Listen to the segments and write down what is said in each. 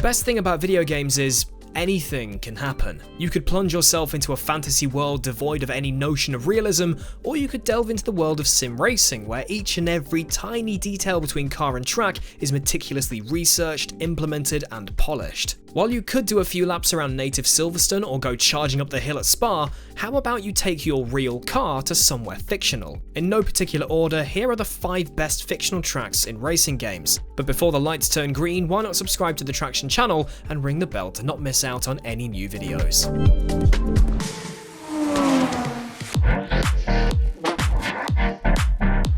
best thing about video games is anything can happen. You could plunge yourself into a fantasy world devoid of any notion of realism, or you could delve into the world of sim racing, where each and every tiny detail between car and track is meticulously researched, implemented, and polished. While you could do a few laps around native Silverstone or go charging up the hill at Spa, how about you take your real car to somewhere fictional? In no particular order, here are the 5 best fictional tracks in racing games. But before the lights turn green, why not subscribe to the Traxion channel and ring the bell to not miss out on any new videos.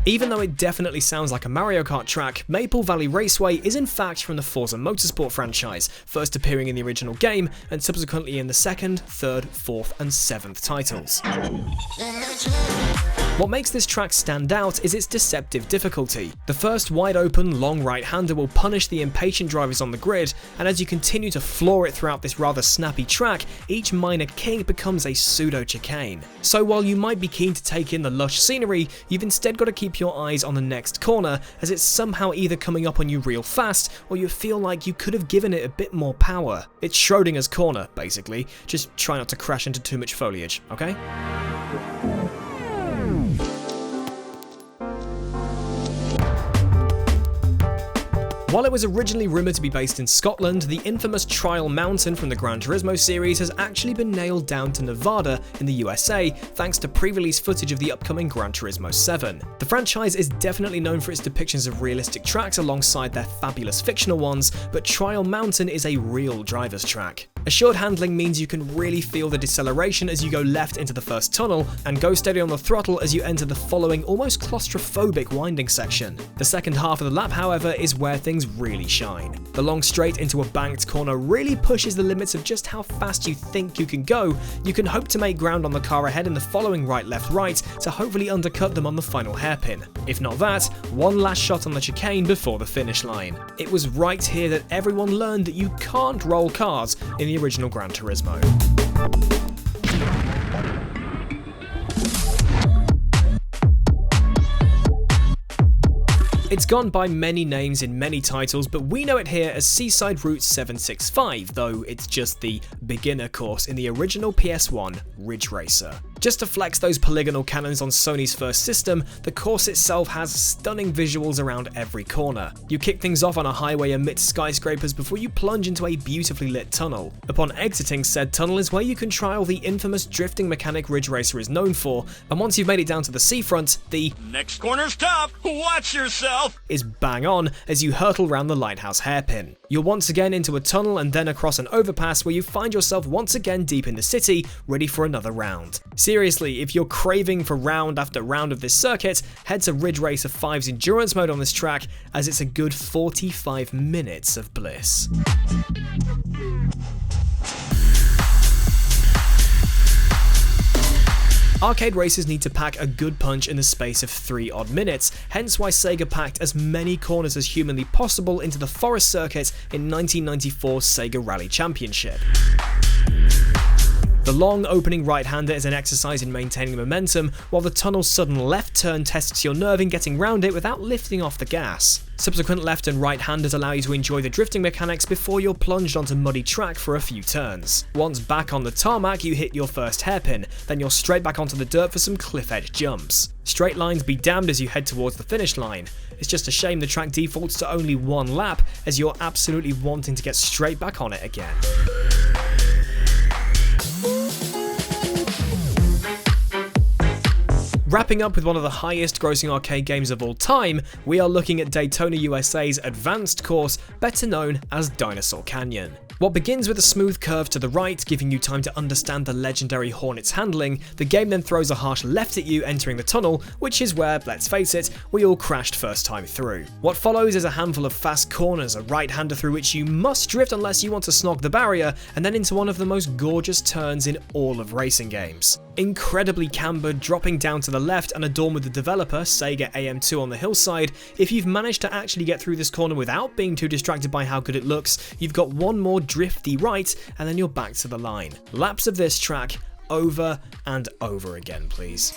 Even though it definitely sounds like a Mario Kart track, Maple Valley Raceway is in fact from the Forza Motorsport franchise, first appearing in the original game and subsequently in the 2nd, 3rd, 4th and 7th titles. What makes this track stand out is its deceptive difficulty. The first wide open, long right-hander will punish the impatient drivers on the grid, and as you continue to floor it throughout this rather snappy track, each minor kink becomes a pseudo-chicane. So while you might be keen to take in the lush scenery, you've instead got to keep your eyes on the next corner, as it's somehow either coming up on you real fast, or you feel like you could have given it a bit more power. It's Schrodinger's corner, basically. Just try not to crash into too much foliage, okay? While it was originally rumoured to be based in Scotland, the infamous Trial Mountain from the Gran Turismo series has actually been nailed down to Nevada in the USA thanks to pre-release footage of the upcoming Gran Turismo 7. The franchise is definitely known for its depictions of realistic tracks alongside their fabulous fictional ones, but Trial Mountain is a real driver's track. Assured handling means you can really feel the deceleration as you go left into the first tunnel, and go steady on the throttle as you enter the following almost claustrophobic winding section. The second half of the lap, however, is where things really shine. The long straight into a banked corner really pushes the limits of just how fast you think you can go. You can hope to make ground on the car ahead in the following right, left, right to hopefully undercut them on the final hairpin. If not that, one last shot on the chicane before the finish line. It was right here that everyone learned that you can't roll cars in the original Gran Turismo. It's gone by many names in many titles, but we know it here as Seaside Route 765, though it's just the beginner course in the original PS1 Ridge Racer. Just to flex those polygonal cannons on Sony's first system, the course itself has stunning visuals around every corner. You kick things off on a highway amidst skyscrapers before you plunge into a beautifully lit tunnel. Upon exiting said tunnel is where you can trial the infamous drifting mechanic Ridge Racer is known for, and once you've made it down to the seafront, the "next corner's tough, watch yourself" is bang on as you hurtle round the lighthouse hairpin. You're once again into a tunnel and then across an overpass where you find yourself once again deep in the city, ready for another round. Seriously, if you're craving for round after round of this circuit, head to Ridge Racer 5's endurance mode on this track, as it's a good 45 minutes of bliss. Arcade races need to pack a good punch in the space of 3 odd minutes, hence why Sega packed as many corners as humanly possible into the Forest Circuit in 1994's Sega Rally Championship. The long opening right-hander is an exercise in maintaining momentum, while the tunnel's sudden left turn tests your nerve in getting round it without lifting off the gas. Subsequent left and right-handers allow you to enjoy the drifting mechanics before you're plunged onto muddy track for a few turns. Once back on the tarmac, you hit your first hairpin, then you're straight back onto the dirt for some cliff-edge jumps. Straight lines be damned as you head towards the finish line. It's just a shame the track defaults to only 1 lap, as you're absolutely wanting to get straight back on it again. Wrapping up with one of the highest grossing arcade games of all time, we are looking at Daytona USA's advanced course, better known as Dinosaur Canyon. What begins with a smooth curve to the right, giving you time to understand the legendary Hornet's handling, the game then throws a harsh left at you entering the tunnel, which is where, let's face it, we all crashed first time through. What follows is a handful of fast corners, a right-hander through which you must drift unless you want to snog the barrier, and then into one of the most gorgeous turns in all of racing games. Incredibly cambered, dropping down to the left and adorned with the developer, Sega AM2 on the hillside, if you've managed to actually get through this corner without being too distracted by how good it looks, you've got one more drifty right and then you're back to the line. Laps of this track over and over again, please.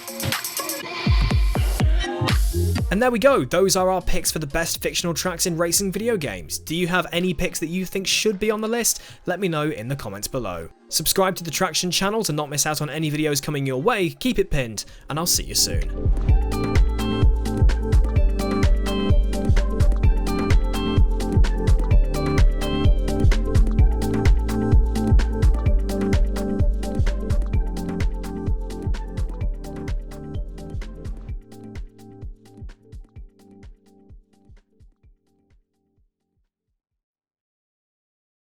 And there we go, those are our picks for the best fictional tracks in racing video games. Do you have any picks that you think should be on the list? Let me know in the comments below. Subscribe to the Traxion channel to not miss out on any videos coming your way, keep it pinned, and I'll see you soon.